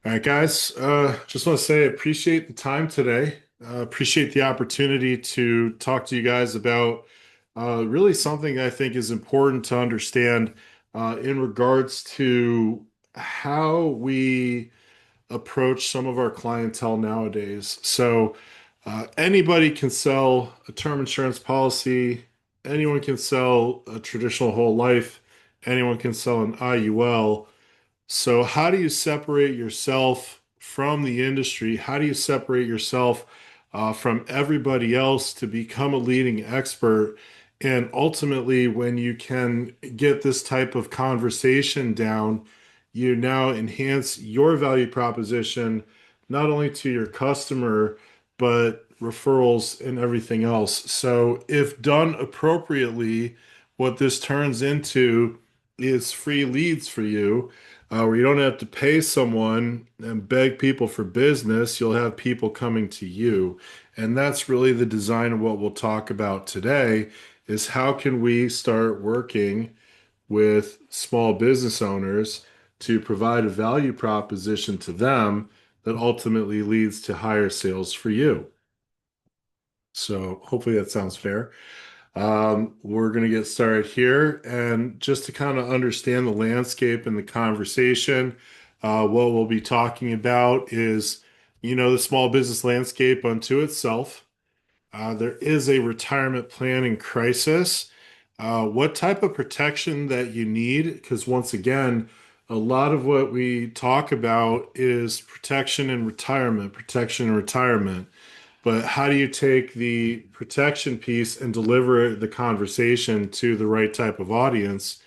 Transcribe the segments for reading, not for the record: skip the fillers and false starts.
All right, guys. Just want to say I appreciate the time today. Appreciate the opportunity to talk to you guys about really something I think is important to understand in regards to how we approach some of our clientele nowadays. Anybody can sell a term insurance policy, anyone can sell a traditional whole life, anyone can sell an IUL. So, how do you separate yourself from the industry? How do you separate yourself from everybody else to become a leading expert? And ultimately, when you can get this type of conversation down, you now enhance your value proposition not only to your customer, but referrals and everything else. So, if done appropriately, what this turns into is free leads for you where you don't have to pay someone and beg people for business. You'll have people coming to you. And that's really the design of what we'll talk about today is how can we start working with small business owners to provide a value proposition to them that ultimately leads to higher sales for you. So hopefully that sounds fair. We're going to get started here. And just to kind of understand the landscape and the conversation, what we'll be talking about is, the small business landscape unto itself. There is a retirement planning crisis. What type of protection that you need? Because once again, a lot of what we talk about is protection and retirement. But how do you take the protection piece and deliver the conversation to the right type of audience?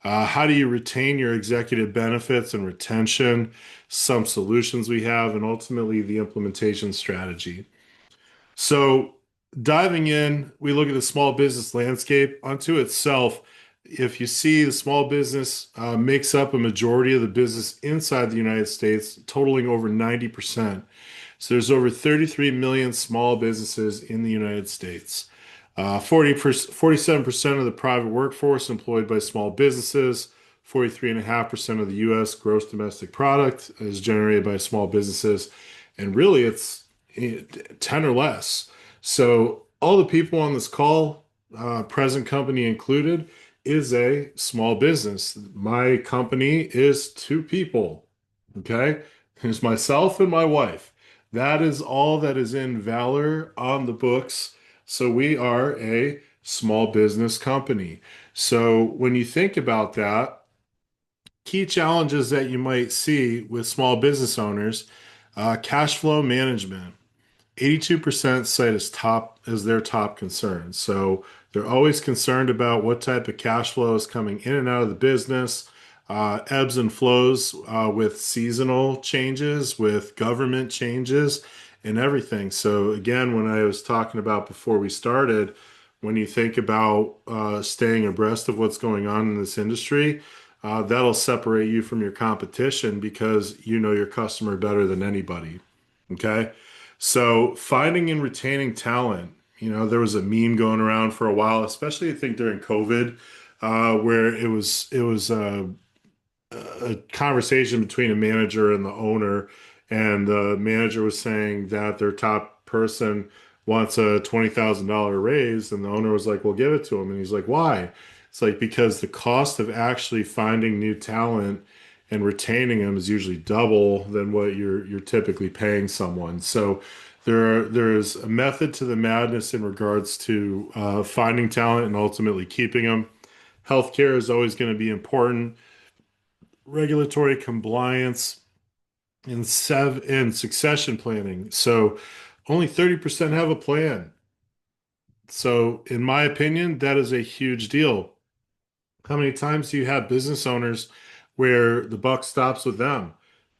How do you retain your executive benefits and retention? Some solutions we have, and ultimately the implementation strategy. So, diving in, we look at the small business landscape unto itself. If you see the small business makes up a majority of the business inside the United States, totaling over 90%. So there's over 33 million small businesses in the United States. 47% of the private workforce employed by small businesses. 43.5% of the U.S. gross domestic product is generated by small businesses. And really, it's 10 or less. So all the people on this call, present company included, is a small business. My company is two people. Okay. There's myself and my wife. That is all that is in Valor on the books. So we are a small business company. So when you think about that, key challenges that you might see with small business owners, cash flow management. 82% cite as their top concern. So they're always concerned about what type of cash flow is coming in and out of the business, ebbs and flows with seasonal changes, with government changes, and everything. So again, when I was talking about before we started, when you think about staying abreast of what's going on in this industry, that'll separate you from your competition because you know your customer better than anybody. Okay. So finding and retaining talent, there was a meme going around for a while, especially I think during COVID, where it was a conversation between a manager and the owner, and the manager was saying that their top person wants a $20,000 raise, and the owner was like, "Well, give it to him." And he's like, "Why?" It's like because the cost of actually finding new talent and retaining them is usually double than what you're typically paying someone. So there is a method to the madness in regards to finding talent and ultimately keeping them. Healthcare is always going to be important, regulatory compliance, and succession planning. So only 30% have a plan. So in my opinion, that is a huge deal. How many times do you have business owners where the buck stops with them?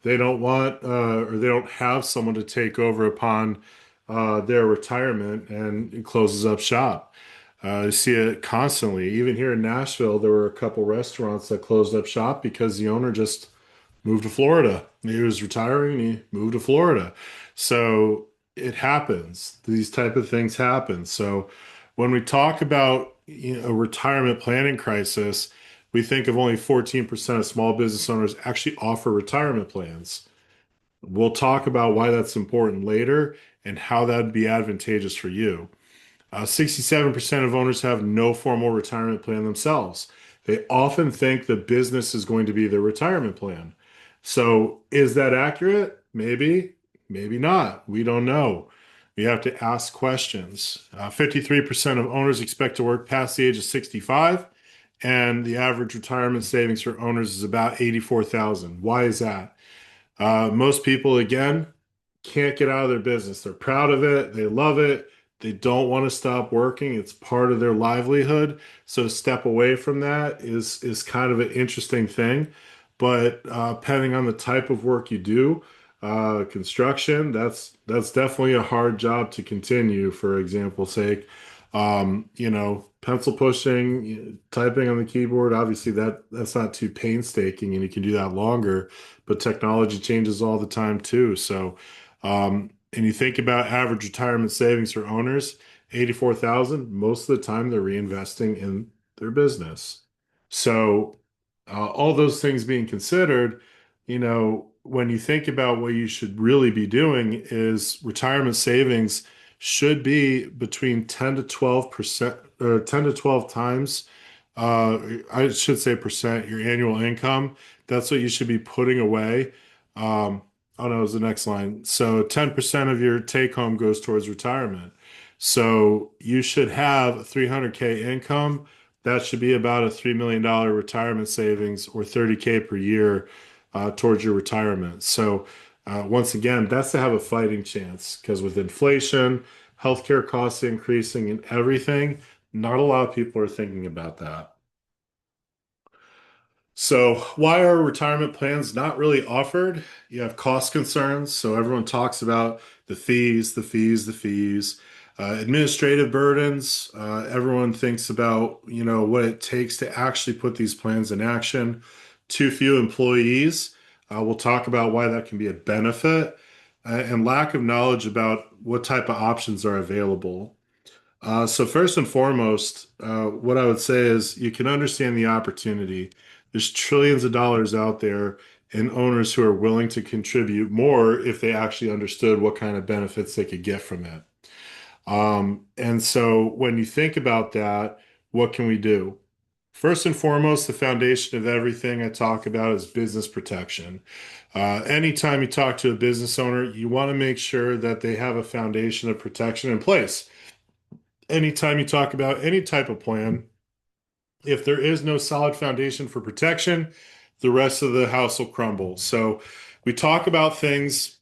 They don't want or they don't have someone to take over upon their retirement and it closes up shop. You see it constantly. Even here in Nashville, there were a couple restaurants that closed up shop because the owner just moved to Florida. He was retiring and he moved to Florida. So it happens. These type of things happen. So when we talk about a retirement planning crisis, we think of only 14% of small business owners actually offer retirement plans. We'll talk about why that's important later and how that'd be advantageous for you. 67% of owners have no formal retirement plan themselves. They often think the business is going to be their retirement plan. So, is that accurate? Maybe, maybe not. We don't know. We have to ask questions. 53% of owners expect to work past the age of 65, and the average retirement savings for owners is about 84,000. Why is that? Most people, again, can't get out of their business. They're proud of it, they love it, they don't want to stop working. It's part of their livelihood. So to step away from that is kind of an interesting thing. But depending on the type of work you do, construction, that's definitely a hard job to continue, for example's sake. Pencil pushing, typing on the keyboard, obviously that's not too painstaking and you can do that longer, but technology changes all the time too. So, and you think about average retirement savings for owners, 84,000, most of the time they're reinvesting in their business. So, all those things being considered, when you think about what you should really be doing is retirement savings should be between 10 to 12% or 10 to 12 times, I should say percent, your annual income. That's what you should be putting away. Oh no, it was the next line. So 10% of your take home goes towards retirement. So you should have a 300K income. That should be about a $3 million retirement savings or 30K per year towards your retirement. So once again, that's to have a fighting chance because with inflation, healthcare costs increasing and everything, not a lot of people are thinking about that. So, why are retirement plans not really offered? You have cost concerns. So, everyone talks about the fees, the fees, the fees, administrative burdens. Everyone thinks about, what it takes to actually put these plans in action. Too few employees. We'll talk about why that can be a benefit, and lack of knowledge about what type of options are available. So first and foremost, what I would say is you can understand the opportunity. There's trillions of dollars out there and owners who are willing to contribute more if they actually understood what kind of benefits they could get from it. And so when you think about that, what can we do? First and foremost, the foundation of everything I talk about is business protection. Anytime you talk to a business owner, you want to make sure that they have a foundation of protection in place. Anytime you talk about any type of plan, if there is no solid foundation for protection, the rest of the house will crumble. So we talk about things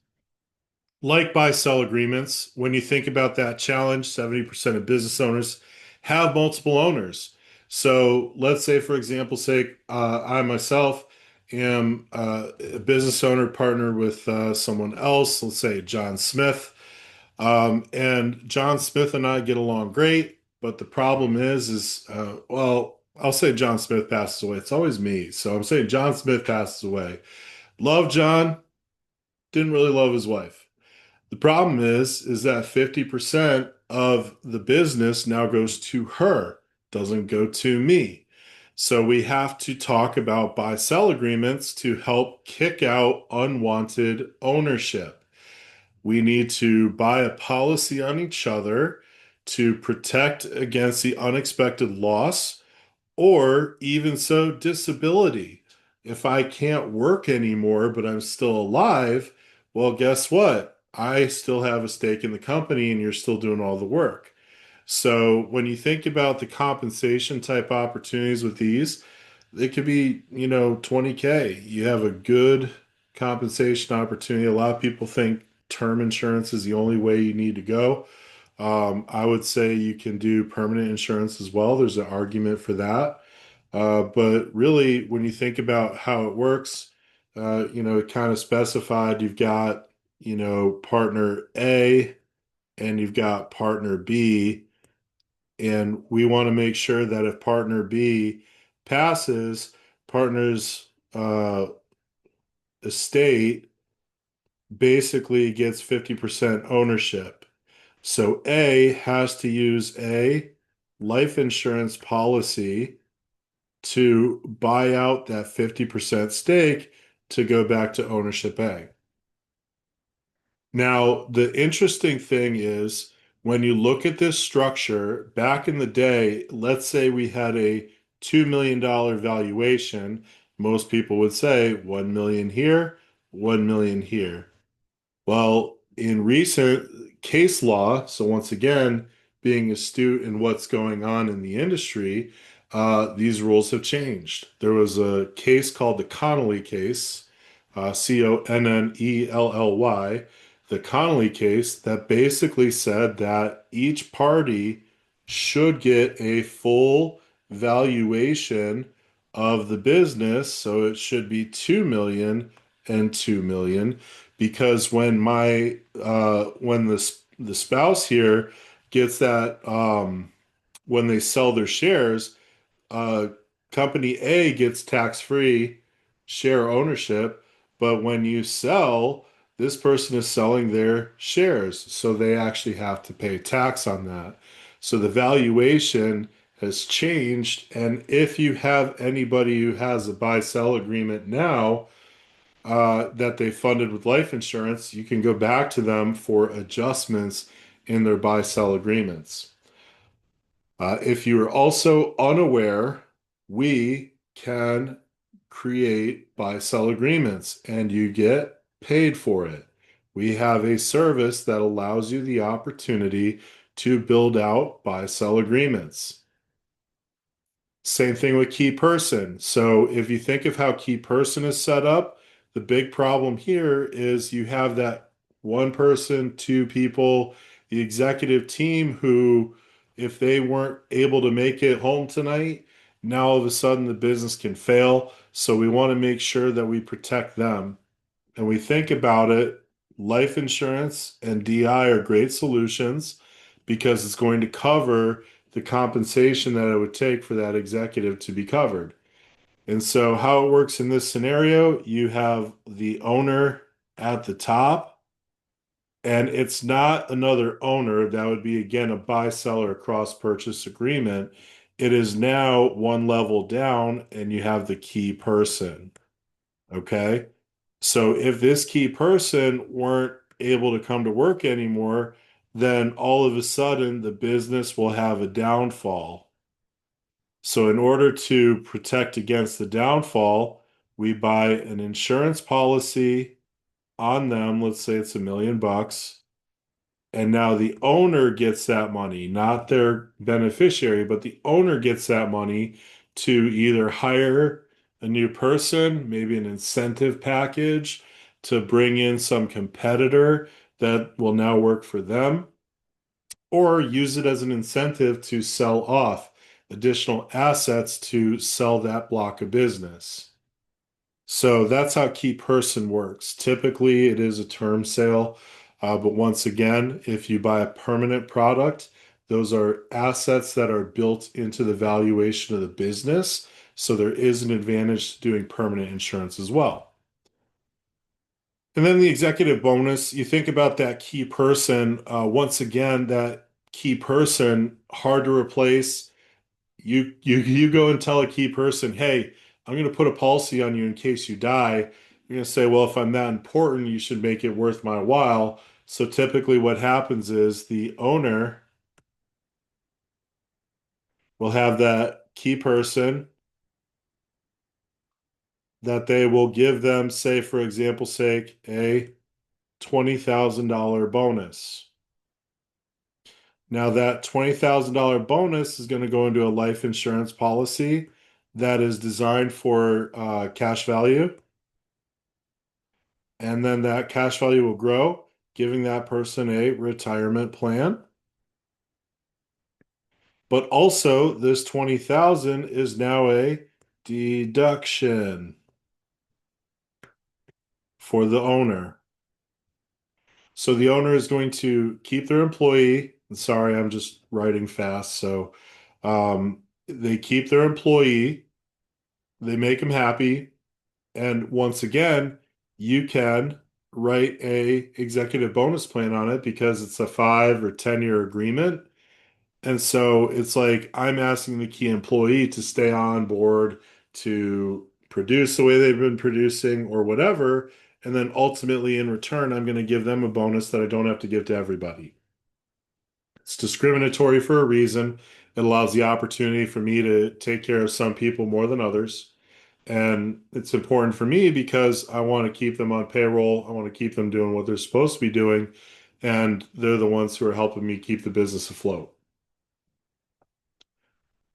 like buy sell agreements. When you think about that challenge, 70% of business owners have multiple owners. So let's say, for example's sake, I myself am a business owner partner with someone else, let's say John Smith. And John Smith and I get along great, but the problem well, I'll say John Smith passes away. It's always me. So I'm saying John Smith passes away. Love John, didn't really love his wife. The problem is that 50% of the business now goes to her, doesn't go to me. So we have to talk about buy-sell agreements to help kick out unwanted ownership. We need to buy a policy on each other to protect against the unexpected loss or even so disability. If I can't work anymore, but I'm still alive, well, guess what? I still have a stake in the company and you're still doing all the work. So when you think about the compensation type opportunities with these, it could be, 20K. You have a good compensation opportunity. A lot of people think term insurance is the only way you need to go. I would say you can do permanent insurance as well. There's an argument for that. But really, when you think about how it works, it kind of specified you've got, partner A and you've got partner B. And we want to make sure that if partner B passes, partner's estate basically gets 50% ownership. So A has to use a life insurance policy to buy out that 50% stake to go back to ownership A. Now, the interesting thing is when you look at this structure, back in the day, let's say we had a $2 million valuation, most people would say 1 million here, 1 million here. Well, in recent case law, so once again, being astute in what's going on in the industry, these rules have changed. There was a case called the Connolly case, Connelly, the Connolly case that basically said that each party should get a full valuation of the business. So it should be 2 million and 2 million because when the spouse here gets that when they sell their shares, uh, company A gets tax-free share ownership, but when you sell, this person is selling their shares, so they actually have to pay tax on that. So the valuation has changed, and if you have anybody who has a buy-sell agreement now, that they funded with life insurance, you can go back to them for adjustments in their buy-sell agreements. If you are also unaware, we can create buy-sell agreements and you get paid for it. We have a service that allows you the opportunity to build out buy-sell agreements. Same thing with key person. So if you think of how key person is set up, the big problem here is you have that one person, two people, the executive team who, if they weren't able to make it home tonight, now all of a sudden the business can fail. So we want to make sure that we protect them. And we think about it, life insurance and DI are great solutions because it's going to cover the compensation that it would take for that executive to be covered. And so, how it works in this scenario, you have the owner at the top, and it's not another owner. That would be, again, a buy seller cross purchase agreement. It is now one level down, and you have the key person. Okay. So if this key person weren't able to come to work anymore, then all of a sudden the business will have a downfall. So in order to protect against the downfall, we buy an insurance policy on them. Let's say it's $1 million. And now the owner gets that money, not their beneficiary, but the owner gets that money to either hire a new person, maybe an incentive package to bring in some competitor that will now work for them, or use it as an incentive to sell off additional assets to sell that block of business. So that's how key person works. Typically, it is a term sale, but once again, if you buy a permanent product, those are assets that are built into the valuation of the business. So there is an advantage to doing permanent insurance as well. And then the executive bonus, you think about that key person. Once again, that key person, hard to replace. You go and tell a key person, hey, I'm going to put a policy on you in case you die. You're going to say, well, if I'm that important, you should make it worth my while. So typically what happens is the owner will have that key person that they will give them, say, for example's sake, a $20,000 bonus. Now that $20,000 bonus is going to go into a life insurance policy that is designed for cash value. And then that cash value will grow, giving that person a retirement plan. But also, this 20,000 is now a deduction for the owner. So the owner is going to keep their employee. Sorry, I'm just writing fast. So they keep their employee, they make them happy, and once again, you can write a executive bonus plan on it because it's a 5 or 10 year agreement. And so it's like I'm asking the key employee to stay on board to produce the way they've been producing or whatever. And then ultimately, in return, I'm going to give them a bonus that I don't have to give to everybody. It's discriminatory for a reason. It allows the opportunity for me to take care of some people more than others. And it's important for me because I want to keep them on payroll. I want to keep them doing what they're supposed to be doing. And they're the ones who are helping me keep the business afloat.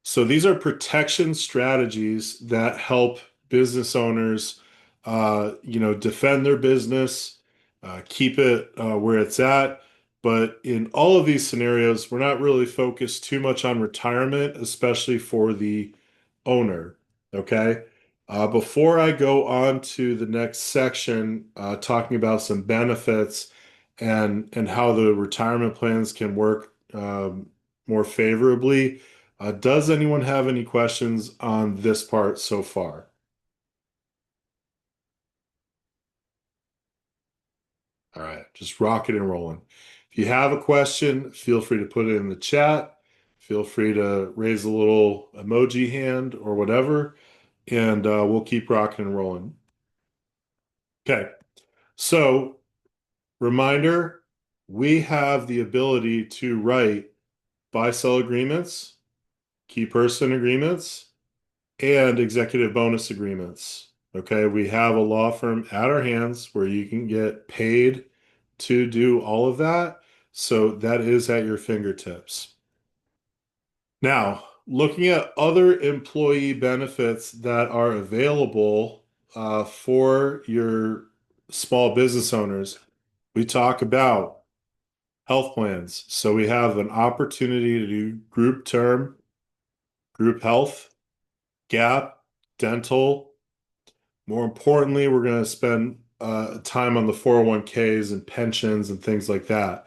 So these are protection strategies that help business owners, defend their business, keep it where it's at. But in all of these scenarios, we're not really focused too much on retirement, especially for the owner. Okay. Before I go on to the next section, talking about some benefits and how the retirement plans can work more favorably. Does anyone have any questions on this part so far? All right, just rocking and rolling. If you have a question, feel free to put it in the chat. Feel free to raise a little emoji hand or whatever, and we'll keep rocking and rolling. Okay, so reminder, we have the ability to write buy-sell agreements, key person agreements, and executive bonus agreements. Okay, we have a law firm at our hands where you can get paid to do all of that. So that is at your fingertips. Now, looking at other employee benefits that are available for your small business owners, we talk about health plans. So we have an opportunity to do group term, group health, gap, dental. More importantly, we're going to spend time on the 401ks and pensions and things like that.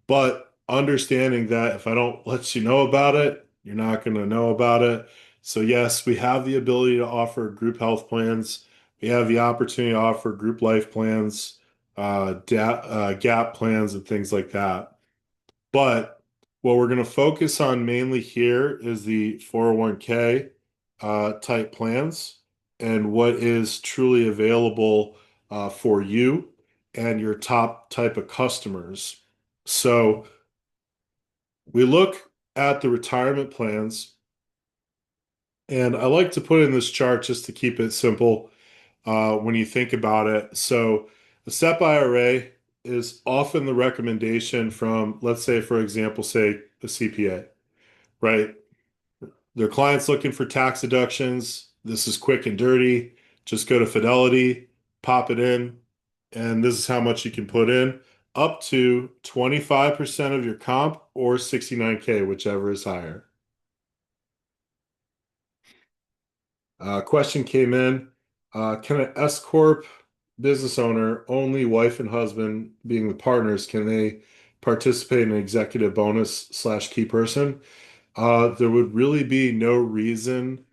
But understanding that if I don't let you know about it, you're not going to know about it. So, yes, we have the ability to offer group health plans. We have the opportunity to offer group life plans, gap plans, and things like that. But what we're going to focus on mainly here is the 401k type plans and what is truly available for you and your top type of customers. So we look at the retirement plans, and I like to put in this chart just to keep it simple when you think about it. So a SEP IRA is often the recommendation from, let's say, for example, say a CPA, right? Their client's looking for tax deductions. This is quick and dirty. Just go to Fidelity, pop it in, and this is how much you can put in, up to 25% of your comp or 69K, whichever is higher. Question came in. Can an S Corp business owner, only wife and husband being the partners, can they participate in an executive bonus slash key person? There would really be no reason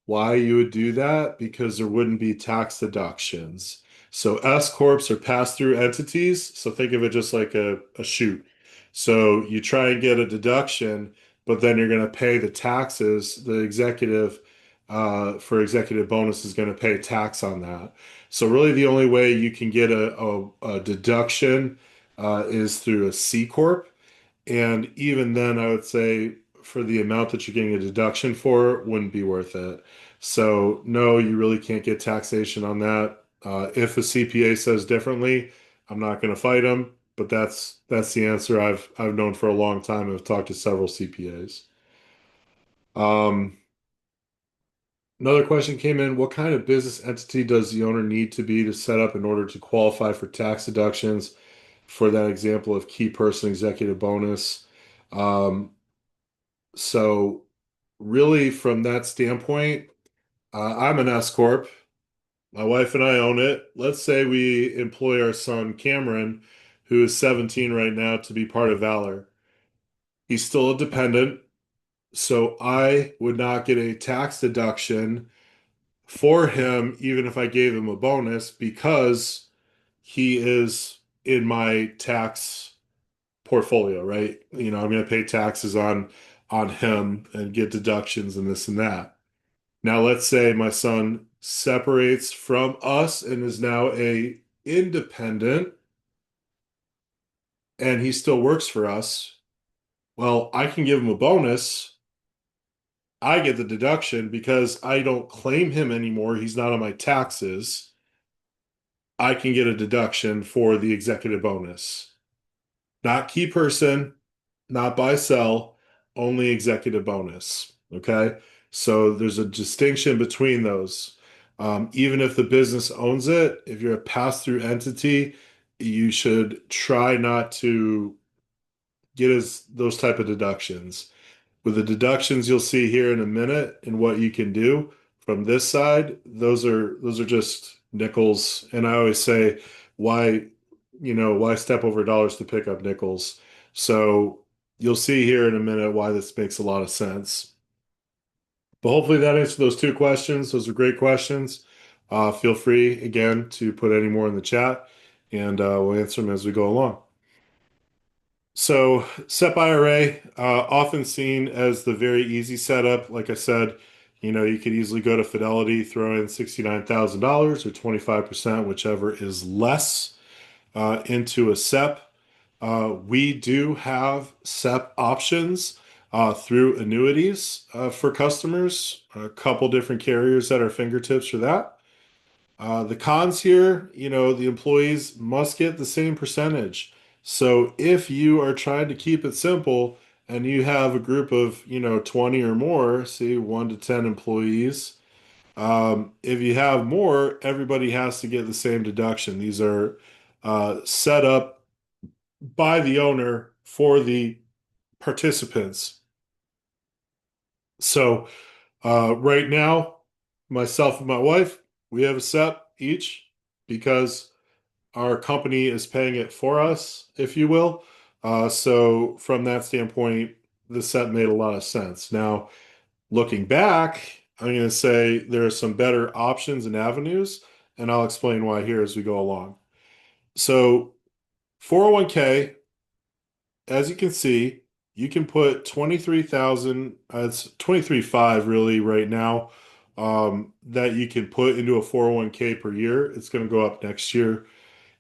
why you would do that because there wouldn't be tax deductions. So S corps are pass-through entities. So think of it just like a chute. So you try and get a deduction, but then you're going to pay the taxes. The executive for executive bonus is going to pay tax on that. So really, the only way you can get a deduction is through a C corp. And even then, I would say for the amount that you're getting a deduction for, it wouldn't be worth it. So, no, you really can't get taxation on that. If a CPA says differently, I'm not going to fight them, but that's the answer I've known for a long time. I've talked to several CPAs. Um, Another question came in, what kind of business entity does the owner need to be to set up in order to qualify for tax deductions for that example of key person executive bonus? Um, So, really, from that standpoint, I'm an S corp. My wife and I own it. Let's say we employ our son Cameron, who is 17 right now, to be part of Valor. He's still a dependent, so I would not get a tax deduction for him, even if I gave him a bonus, because he is in my tax portfolio, right? I'm going to pay taxes on him and get deductions and this and that. Now, let's say my son separates from us and is now a independent and he still works for us, well, I can give him a bonus. I get the deduction because I don't claim him anymore. He's not on my taxes. I can get a deduction for the executive bonus. Not key person, not buy sell, only executive bonus. Okay. So there's a distinction between those. Even if the business owns it, if you're a pass-through entity, you should try not to get as those type of deductions. With the deductions you'll see here in a minute and what you can do from this side, those are just nickels. And I always say, why, why step over dollars to pick up nickels? So you'll see here in a minute why this makes a lot of sense. But hopefully that answered those two questions. Those are great questions. Feel free again to put any more in the chat, and we'll answer them as we go along. So SEP IRA, often seen as the very easy setup. Like I said, you could easily go to Fidelity, throw in $69,000 or 25%, whichever is less, into a SEP. We do have SEP options through annuities for customers, a couple different carriers at our fingertips for that. The cons here, the employees must get the same percentage. So if you are trying to keep it simple and you have a group of, 20 or more, say 1 to 10 employees, if you have more, everybody has to get the same deduction. These are set up by the owner for the participants. So right now, myself and my wife, we have a SEP each because our company is paying it for us, if you will. So from that standpoint, the set made a lot of sense. Now, looking back, I'm going to say there are some better options and avenues, and I'll explain why here as we go along. So 401k, as you can see, you can put 23,000, it's 23.5 really right now, that you can put into a 401k per year. It's going to go up next year.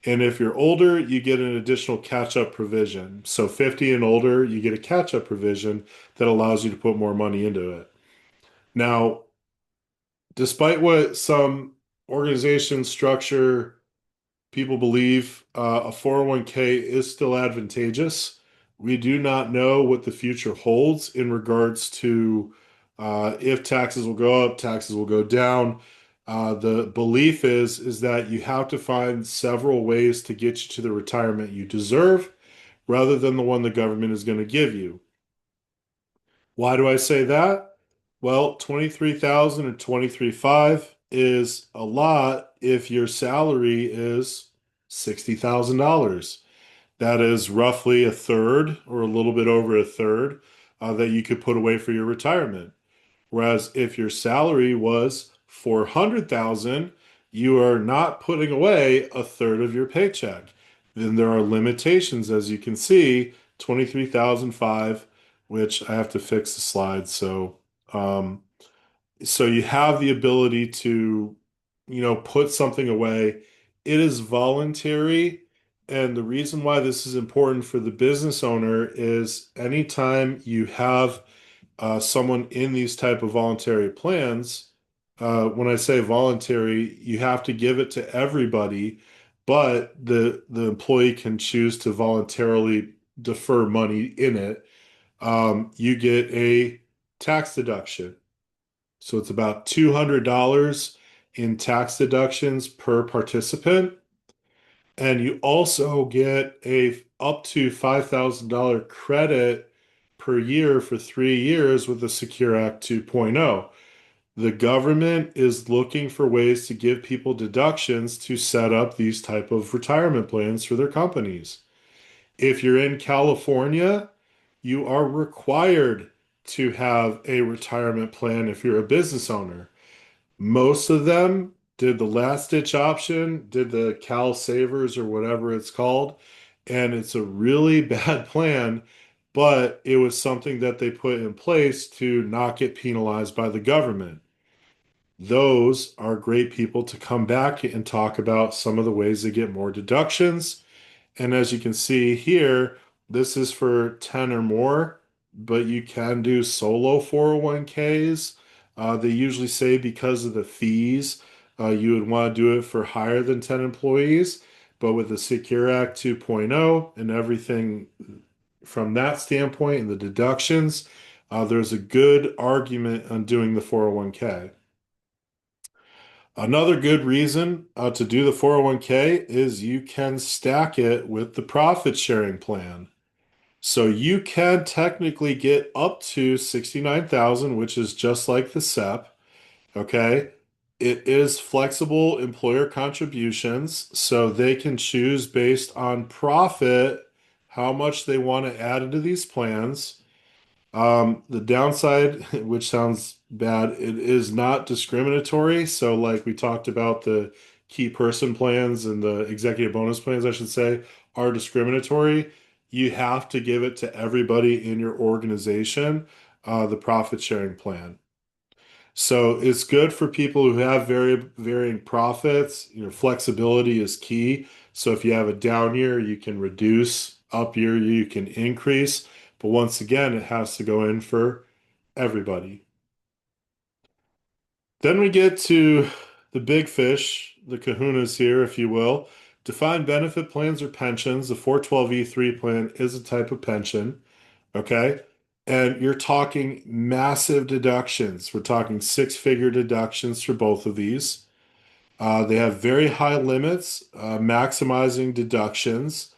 And if you're older, you get an additional catch-up provision. So 50 and older, you get a catch-up provision that allows you to put more money into it. Now, despite what some organizations structure people believe, a 401k is still advantageous. We do not know what the future holds in regards to if taxes will go up, taxes will go down. The belief is that you have to find several ways to get you to the retirement you deserve rather than the one the government is going to give you. Why do I say that? Well, 23,000 or 23.5 is a lot if your salary is $60,000. That is roughly a third or a little bit over a third that you could put away for your retirement. Whereas if your salary was 400,000, you are not putting away a third of your paycheck. Then there are limitations, as you can see, 23,005, which I have to fix the slide. Um, so you have the ability to, put something away. It is voluntary. And the reason why this is important for the business owner is anytime you have someone in these type of voluntary plans, when I say voluntary, you have to give it to everybody, but the employee can choose to voluntarily defer money in it. You get a tax deduction. So it's about $200 in tax deductions per participant. And you also get a up to $5,000 credit per year for 3 years with the Secure Act 2.0. The government is looking for ways to give people deductions to set up these type of retirement plans for their companies. If you're in California, you are required to have a retirement plan if you're a business owner. Most of them did the last ditch option, did the Cal Savers or whatever it's called, and it's a really bad plan, but it was something that they put in place to not get penalized by the government. those are great people to come back and talk about some of the ways they get more deductions. And as you can see here, this is for 10 or more, but you can do solo 401ks. They usually say because of the fees, you would want to do it for higher than 10 employees. But with the Secure Act 2.0 and everything from that standpoint and the deductions, there's a good argument on doing the 401k. Another good reason to do the 401k is you can stack it with the profit sharing plan. So you can technically get up to 69,000, which is just like the SEP, okay? It is flexible employer contributions, so they can choose based on profit how much they want to add into these plans. The downside, which sounds bad, it is not discriminatory. So, like we talked about, the key person plans and the executive bonus plans, I should say, are discriminatory. You have to give it to everybody in your organization, the profit sharing plan. So it's good for people who have very varying profits. You know, flexibility is key. So if you have a down year, you can reduce, up year, you can increase. But once again, it has to go in for everybody. Then we get to the big fish, the kahunas here, if you will. Defined benefit plans or pensions. The 412(e)(3) plan is a type of pension. Okay. And you're talking massive deductions. We're talking six-figure deductions for both of these. They have very high limits, maximizing deductions.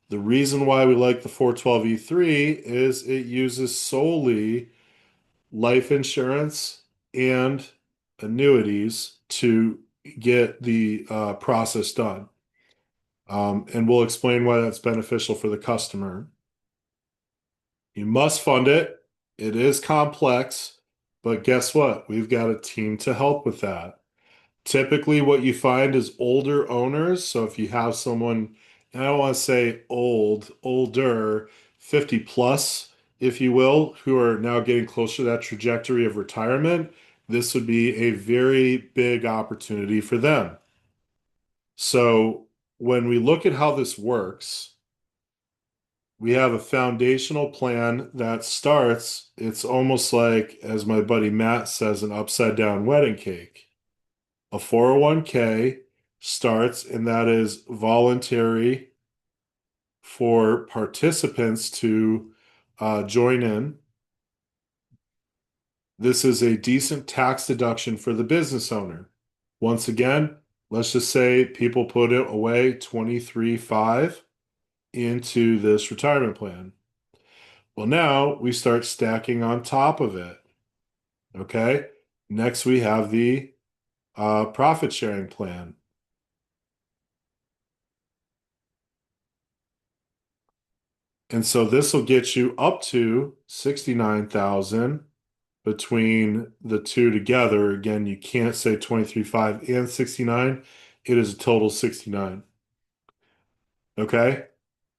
The reason why we like the 412(e)(3) is it uses solely life insurance and annuities to get the process done. And we'll explain why that's beneficial for the customer. You must fund it. It is complex, but guess what? We've got a team to help with that. Typically, what you find is older owners. So if you have someone, and I don't want to say old, older, 50 plus, if you will, who are now getting closer to that trajectory of retirement, this would be a very big opportunity for them. So when we look at how this works, we have a foundational plan that starts, it's almost like, as my buddy Matt says, an upside down wedding cake. A 401k starts, and that is voluntary for participants to join in. This is a decent tax deduction for the business owner. Once again, let's just say people put it away 23.5 into this retirement plan. Well, now we start stacking on top of it. Okay. Next, we have the profit sharing plan. And so this will get you up to 69,000 between the two together. Again, you can't say 23.5 and 69. It is a total 69. Okay.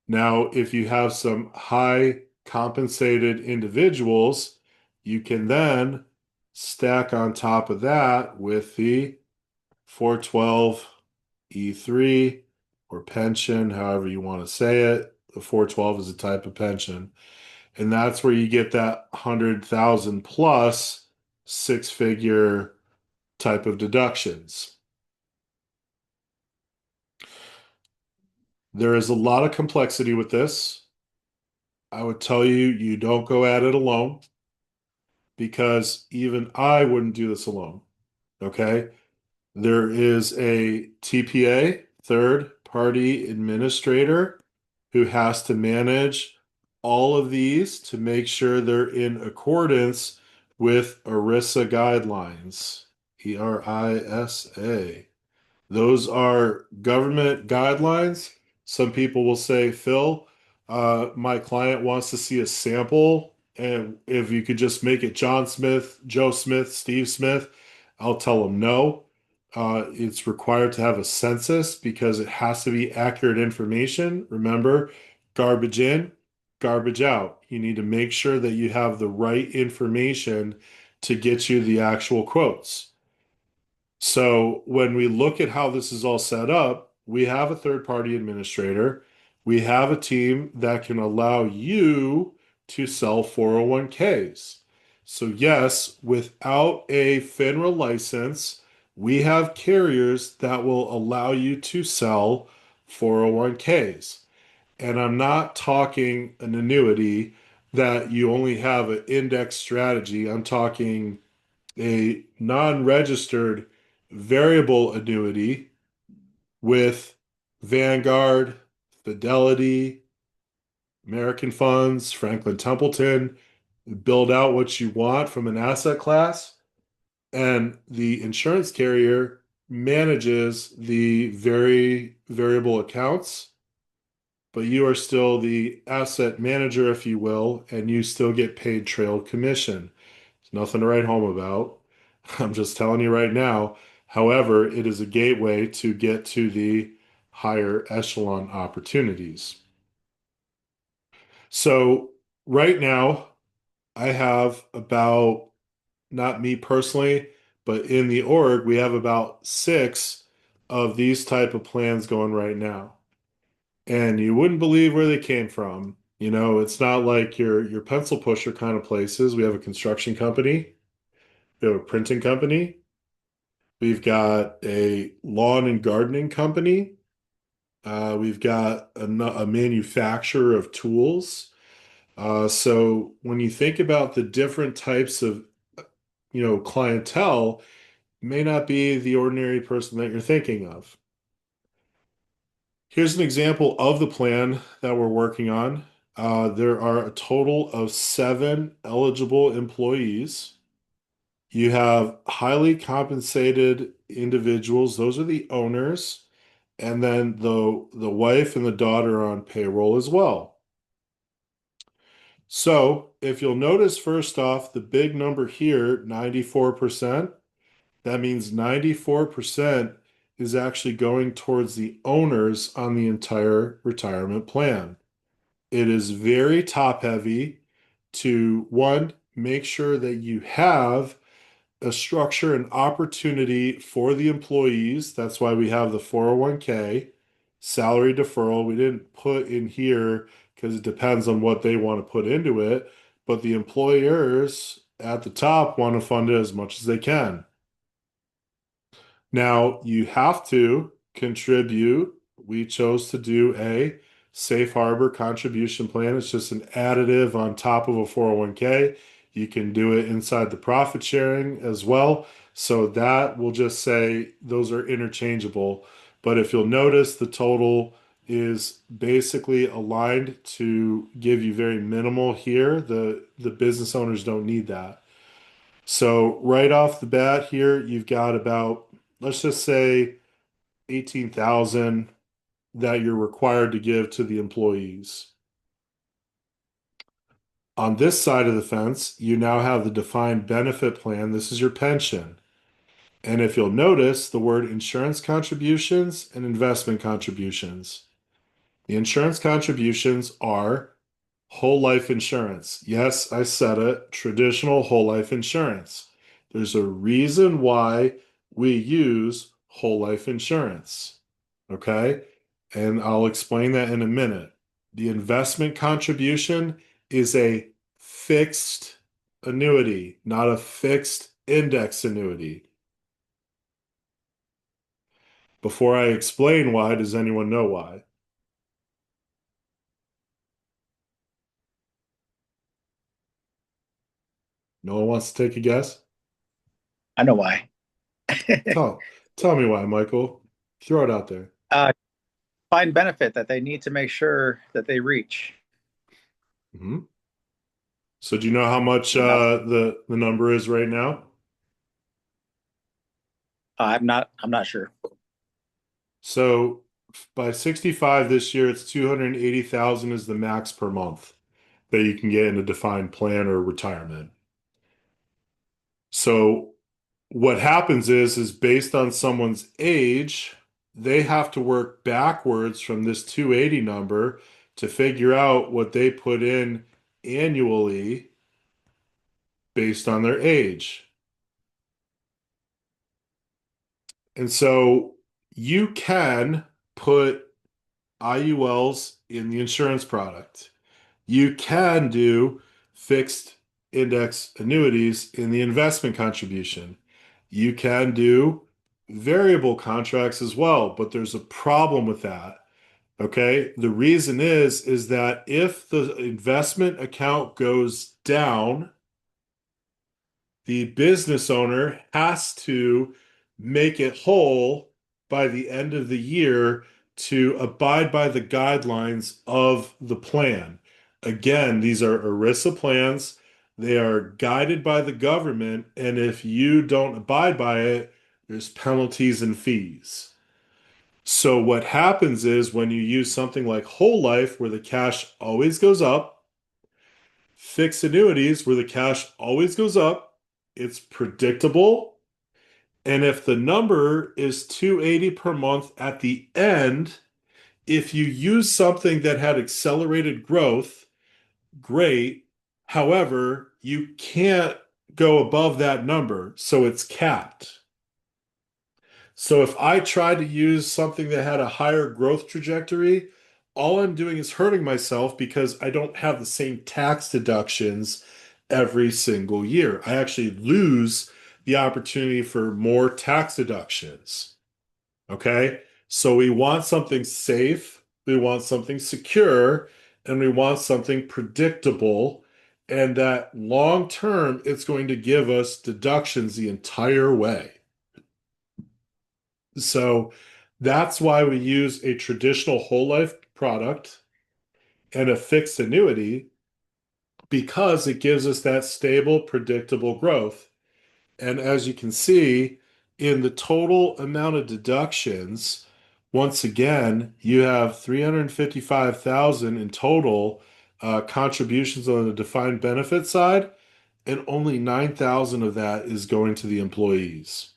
Now, if you have some high compensated individuals, you can then stack on top of that with the 412(e)(3) or pension, however you want to say it. The 412 is a type of pension. And that's where you get that 100,000 plus six-figure type of deductions. There is a lot of complexity with this. I would tell you, you don't go at it alone because even I wouldn't do this alone. Okay. There is a TPA, third party administrator, who has to manage all of these to make sure they're in accordance with ERISA guidelines. ERISA. Those are government guidelines. Some people will say, Phil, my client wants to see a sample, and if you could just make it John Smith, Joe Smith, Steve Smith, I'll tell them no. It's required to have a census because it has to be accurate information. Remember, garbage in, garbage out. You need to make sure that you have the right information to get you the actual quotes. So when we look at how this is all set up, we have a third party administrator. We have a team that can allow you to sell 401ks. So yes, without a FINRA license, we have carriers that will allow you to sell 401ks. And I'm not talking an annuity that you only have an index strategy. I'm talking a non-registered variable annuity with Vanguard, Fidelity, American Funds, Franklin Templeton. Build out what you want from an asset class, and the insurance carrier manages the very variable accounts, but you are still the asset manager, if you will, and you still get paid trail commission. It's nothing to write home about. I'm just telling you right now. However, it is a gateway to get to the higher echelon opportunities. So, right now, I have about, not me personally, but in the org, we have about six of these type of plans going right now. And you wouldn't believe where they came from. You know, it's not like your pencil pusher kind of places. We have a construction company, we have a printing company, we've got a lawn and gardening company, we've got a manufacturer of tools. So when you think about the different types of, clientele, may not be the ordinary person that you're thinking of. Here's an example of the plan that we're working on. There are a total of seven eligible employees. You have highly compensated individuals, those are the owners, and then the wife and the daughter are on payroll as well. So if you'll notice, first off, the big number here, 94%, that means 94% is actually going towards the owners on the entire retirement plan. It is very top heavy to one, make sure that you have a structure and opportunity for the employees. That's why we have the 401k, salary deferral. We didn't put in here because it depends on what they want to put into it, but the employers at the top want to fund it as much as they can. Now, you have to contribute. We chose to do a safe harbor contribution plan. It's just an additive on top of a 401k. You can do it inside the profit sharing as well. So that will just say those are interchangeable. But if you'll notice, the total is basically aligned to give you very minimal here. The business owners don't need that. So right off the bat here, you've got about, let's just say 18,000 that you're required to give to the employees. On this side of the fence, you now have the defined benefit plan. This is your pension. And if you'll notice the word insurance contributions and investment contributions. The insurance contributions are whole life insurance. Yes, I said it, traditional whole life insurance. There's a reason why we use whole life insurance. Okay? And I'll explain that in a minute. The investment contribution is a fixed annuity, not a fixed index annuity. Before I explain why, does anyone know why? No one wants to take a guess? I know why. Tell tell me why, Michael. Throw it out there. uh, Find benefit that they need to make sure that they reach. Mhm. So do you know how much And that's the number is right now? I'm not sure. So by 65 this year, it's 280,000 is the max per month that you can get in a defined plan or retirement. So what happens is based on someone's age, they have to work backwards from this 280 number to figure out what they put in annually based on their age. And so you can put IULs in the insurance product. You can do fixed index annuities in the investment contribution. You can do variable contracts as well, but there's a problem with that. Okay? The reason is that if the investment account goes down, the business owner has to make it whole by the end of the year to abide by the guidelines of the plan. Again, these are ERISA plans. They are guided by the government, and if you don't abide by it, there's penalties and fees. So what happens is when you use something like whole life where the cash always goes up, fixed annuities where the cash always goes up, it's predictable. And if the number is 280 per month at the end, if you use something that had accelerated growth, great. However, you can't go above that number, so it's capped. So if I try to use something that had a higher growth trajectory, all I'm doing is hurting myself because I don't have the same tax deductions every single year. I actually lose the opportunity for more tax deductions. Okay? So we want something safe, we want something secure, and we want something predictable. And that long term, it's going to give us deductions the entire way. So that's why we use a traditional whole life product and a fixed annuity because it gives us that stable, predictable growth. And as you can see, in the total amount of deductions, once again, you have 355,000 in total contributions on the defined benefit side, and only 9,000 of that is going to the employees.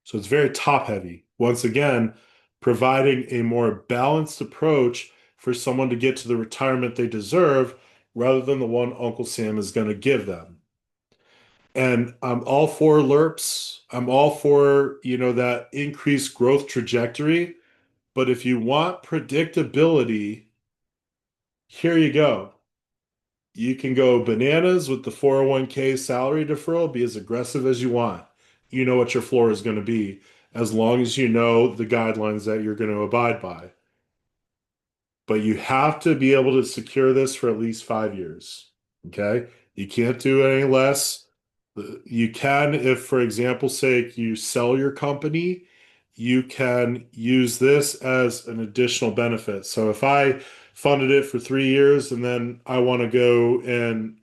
So it's very top heavy. Once again, providing a more balanced approach for someone to get to the retirement they deserve rather than the one Uncle Sam is going to give them. And I'm all for LERPs. I'm all for, that increased growth trajectory. But if you want predictability, here you go. You can go bananas with the 401k salary deferral, be as aggressive as you want. You know what your floor is going to be, as long as you know the guidelines that you're going to abide by. But you have to be able to secure this for at least 5 years. Okay? You can't do any less. You can, if, for example's sake, you sell your company, you can use this as an additional benefit. So if I funded it for 3 years and then I want to go and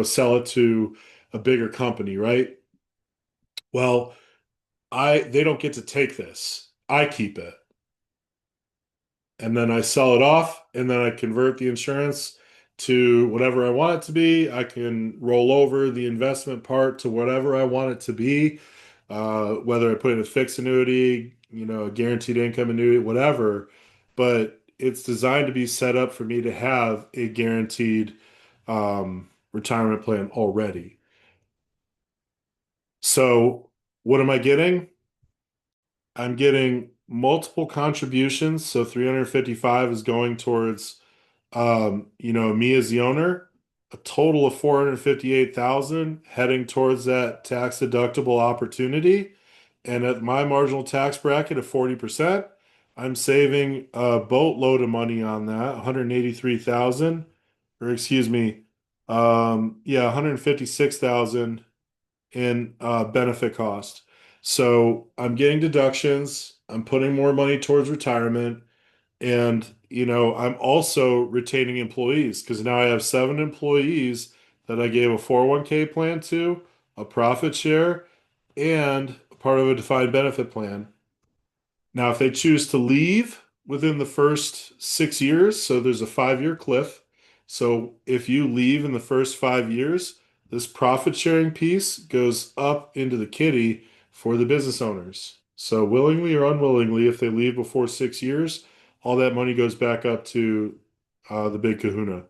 sell it to a bigger company, right? Well, I they don't get to take this. I keep it. And then I sell it off, and then I convert the insurance to whatever I want it to be. I can roll over the investment part to whatever I want it to be, whether I put in a fixed annuity, a guaranteed income annuity, whatever. But it's designed to be set up for me to have a guaranteed retirement plan already. So, what am I getting? I'm getting multiple contributions. So 355 is going towards me as the owner, a total of 458,000 heading towards that tax deductible opportunity. And at my marginal tax bracket of 40%, I'm saving a boatload of money on that, 183,000, or excuse me, 156,000 in benefit cost. So I'm getting deductions, I'm putting more money towards retirement. And, I'm also retaining employees because now I have 7 employees that I gave a 401k plan to, a profit share, and part of a defined benefit plan. Now, if they choose to leave within the first 6 years, so there's a 5 year cliff. So if you leave in the first 5 years, this profit sharing piece goes up into the kitty for the business owners. So willingly or unwillingly, if they leave before 6 years, all that money goes back up to the big kahuna.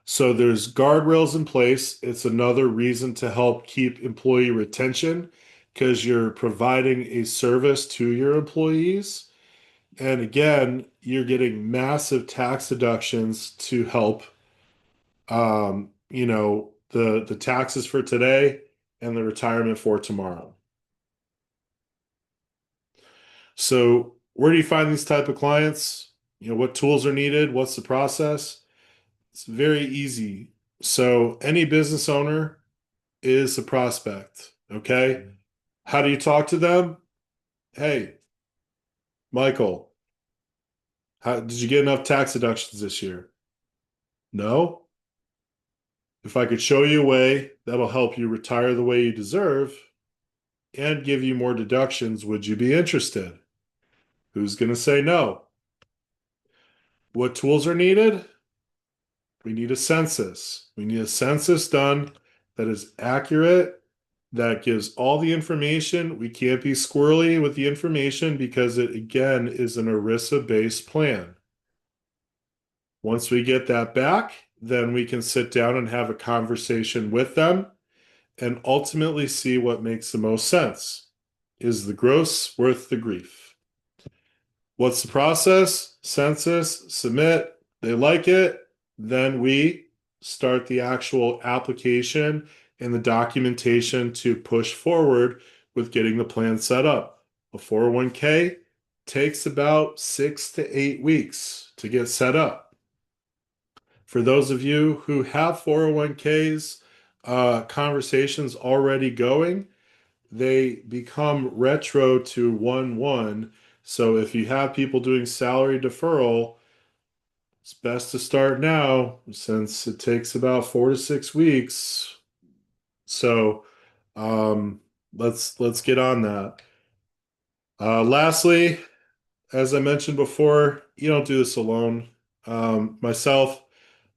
So there's guardrails in place. It's another reason to help keep employee retention because you're providing a service to your employees. And again, you're getting massive tax deductions to help the taxes for today and the retirement for tomorrow. So where do you find these type of clients? What tools are needed? What's the process? It's very easy. So any business owner is a prospect. Okay. How do you talk to them? Hey, Michael, did you get enough tax deductions this year? No. If I could show you a way that'll help you retire the way you deserve and give you more deductions, would you be interested? Who's going to say no? What tools are needed? We need a census. We need a census done that is accurate, that gives all the information. We can't be squirrely with the information because it, again, is an ERISA-based plan. Once we get that back, then we can sit down and have a conversation with them and ultimately see what makes the most sense. Is the gross worth the grief? What's the process? Census, submit. They like it. Then we start the actual application and the documentation to push forward with getting the plan set up. A 401k takes about 6 to 8 weeks to get set up. For those of you who have 401ks, conversations already going, they become retro to 1/1. So if you have people doing salary deferral, it's best to start now since it takes about 4 to 6 weeks. So um, let's get on that. Lastly, as I mentioned before, you don't do this alone. Myself,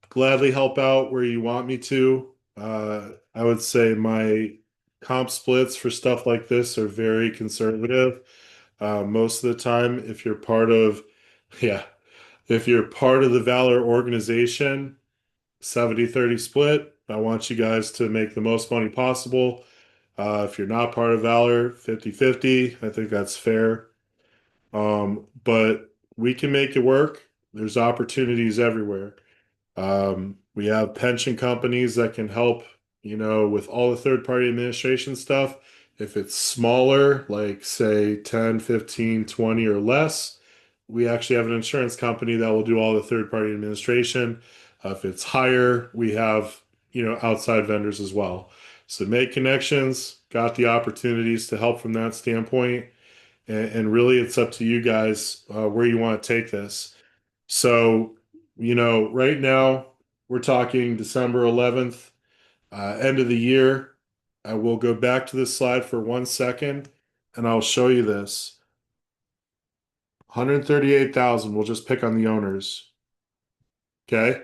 gladly help out where you want me to. I would say my comp splits for stuff like this are very conservative. Most of the time, if you're part of, yeah, if you're part of the Valor organization, 70-30 split. I want you guys to make the most money possible. If you're not part of Valor, 50-50. I think that's fair. But we can make it work. There's opportunities everywhere. We have pension companies that can help, with all the third-party administration stuff. If it's smaller, like say 10, 15, 20 or less, we actually have an insurance company that will do all the third-party administration. If it's higher, we have, outside vendors as well. So make connections, got the opportunities to help from that standpoint. And really, it's up to you guys where you want to take this. So, right now we're talking December 11th, end of the year. I will go back to this slide for 1 second and I'll show you this. 138,000, we'll just pick on the owners. Okay.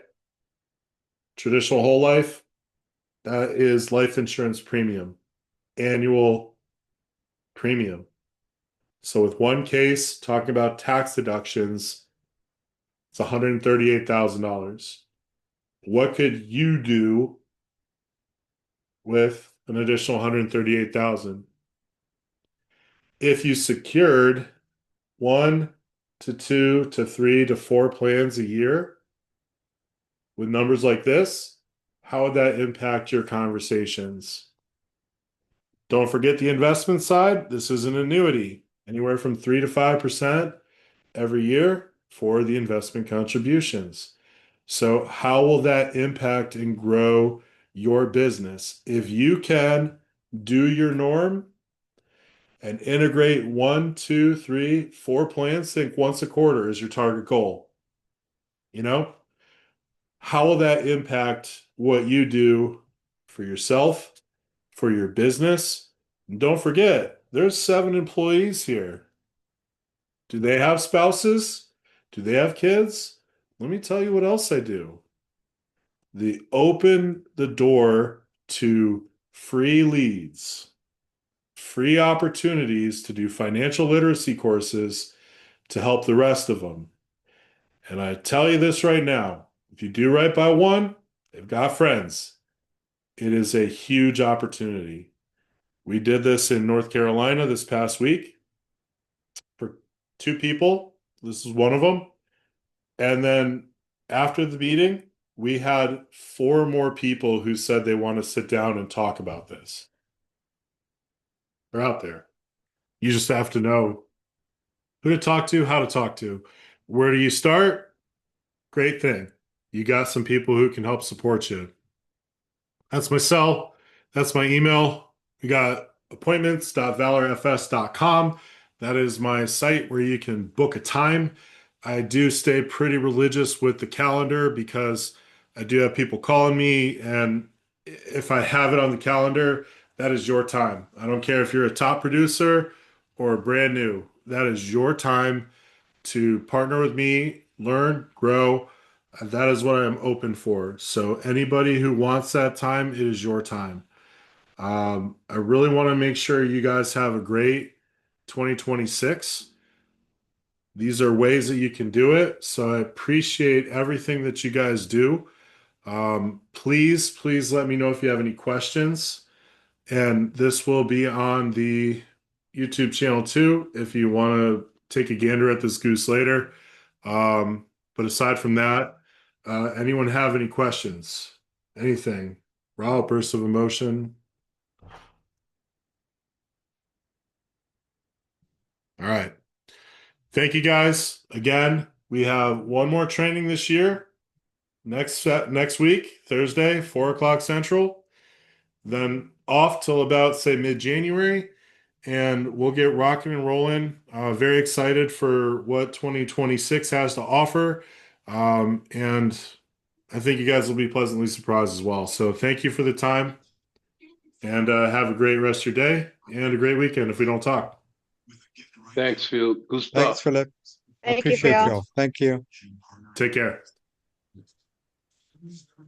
Traditional whole life, that is life insurance premium, annual premium. So with one case, talking about tax deductions, it's $138,000. What could you do with an additional 138,000? If you secured 1 to 2 to 3 to 4 plans a year with numbers like this, how would that impact your conversations? Don't forget the investment side. This is an annuity, anywhere from 3 to 5% every year for the investment contributions. So, how will that impact and grow your business? If you can do your norm and integrate 1, 2, 3, 4 plans, think once a quarter is your target goal. You know, how will that impact what you do for yourself, for your business? And don't forget, there's 7 employees here. Do they have spouses? Do they have kids? Let me tell you what else I do. They open the door to free leads, free opportunities to do financial literacy courses to help the rest of them. And I tell you this right now, if you do right by one, They've got friends. It is a huge opportunity. We did this in North Carolina this past week for two people. This is one of them. And then after the meeting, we had four more people who said they want to sit down and talk about this. They're out there. You just have to know who to talk to, how to talk to. Where do you start? Great thing. You got some people who can help support you. That's my cell. That's my email. We got appointments.valorfs.com. That is my site where you can book a time. I do stay pretty religious with the calendar because I do have people calling me, and if I have it on the calendar, that is your time. I don't care if you're a top producer or brand new. That is your time to partner with me, learn, grow. That is what I'm open for. So anybody who wants that time, it is your time. I really want to make sure you guys have a great 2026. These are ways that you can do it. So I appreciate everything that you guys do. Please let me know if you have any questions. And this will be on the YouTube channel too, if you want to take a gander at this goose later. But aside from that, anyone have any questions? Anything? Raw burst of emotion. All right. Thank you guys. Again, we have one more training this year. Next week, Thursday, 4 o'clock Central. Then off till about say mid-January, and we'll get rocking and rolling. Very excited for what 2026 has to offer. And I think you guys will be pleasantly surprised as well. So thank you for the time, and have a great rest of your day and a great weekend if we don't talk. Thanks, Phil. Good Thanks, stuff. Philip. Thank you, Appreciate Phil. you. Thank you. Take care.